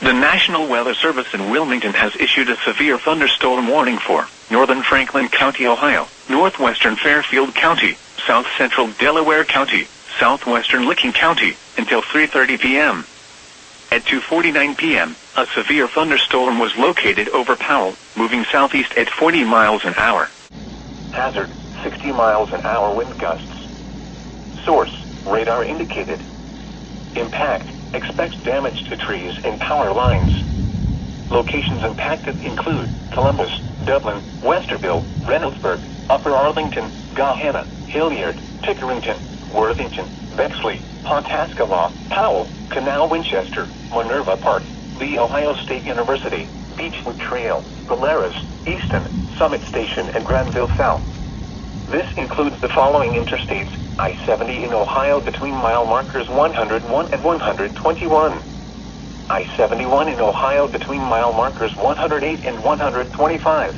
The National Weather Service in Wilmington has issued a severe thunderstorm warning for northern Franklin County, Ohio, northwestern Fairfield County, south central Delaware County, southwestern Licking County, until 3:30 p.m. At 2:49 p.m., a severe thunderstorm was located over Powell, moving southeast at 40 miles an hour. Hazard, 60 miles an hour wind gusts. Source, radar indicated. Impact, expects damage to trees and power lines. Locations impacted include Columbus, Dublin, Westerville, Reynoldsburg, Upper Arlington, Gahanna, Hilliard, Pickerington, Worthington, Bexley, Pawhuska, Powell, Canal Winchester, Minerva Park, Lee Ohio State University, Beechwood Trail, Polaris, Easton, Summit Station and Granville South. This includes the following interstates: I-70 in Ohio between mile markers 101 and 121. I-71 in Ohio between mile markers 108 and 125.